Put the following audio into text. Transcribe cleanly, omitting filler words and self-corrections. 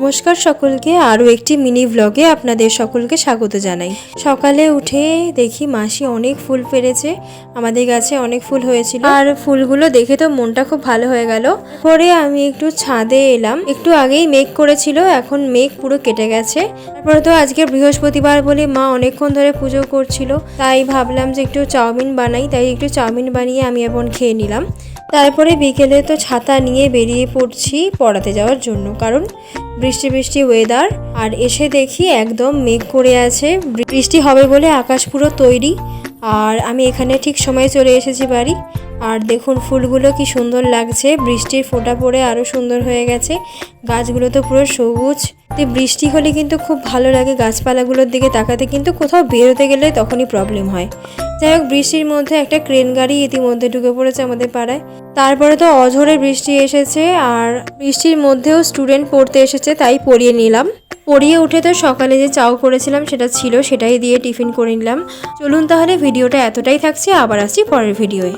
নমস্কার সকলকে, আরও একটি মিনি ব্লগে আপনাদের সকলকে স্বাগত জানাই। সকালে উঠে দেখি মাসি অনেক ফুল পেরেছে, আমাদের গাছে অনেক ফুল হয়েছিল আর ফুলগুলো দেখে তো মনটা খুব ভালো হয়ে গেল। পরে আমি একটু ছাদে এলাম, একটু আগেই মেঘ করেছিল, এখন মেঘ পুরো কেটে গেছে। তারপরে তো আজকে বৃহস্পতিবার বলে মা অনেকক্ষণ ধরে পুজো করছিল, তাই ভাবলাম যে একটু চাউমিন বানাই, তাই একটু চাউমিন বানিয়ে আমি এখন খেয়ে নিলাম। তারপরে বিকেলে তো ছাতা নিয়ে বেরিয়ে পড়ছি পড়াতে যাওয়ার জন্য, কারণ বৃষ্টি বৃষ্টি ওয়েদার। আর এসে দেখি একদম মেঘ করে আছে, বৃষ্টি হবে বলে আকাশ পুরো তৈরি। আর আমি এখানে ঠিক সময় চলে এসেছি বাড়ি। আর দেখুন ফুলগুলো কি সুন্দর লাগছে, বৃষ্টির ফোঁটা পড়ে আরও সুন্দর হয়ে গেছে। গাছগুলো তো পুরো সবুজ। বৃষ্টি হলে কিন্তু খুব ভালো লাগে গাছপালাগুলোর দিকে তাকাতে, কিন্তু কোথাও বেরোতে গেলে তখনই প্রবলেম হয়। যাই হোক, বৃষ্টির মধ্যে একটা ক্রেন গাড়ি ইতিমধ্যে ঢুকে পড়েছে আমাদের পাড়ায়। তারপরে তো অঝোরে বৃষ্টি এসেছে, আর বৃষ্টির মধ্যেও স্টুডেন্ট পড়তে এসেছে, তাই পড়িয়ে নিলাম। পড়িয়ে উঠে তো সকালে যে চাউ করেছিলাম সেটা ছিল, সেটাই দিয়ে টিফিন করে নিলাম। চলুন তাহলে ভিডিওটা এতটাই থাকছে, আবার আসছি পরের ভিডিওয়ে।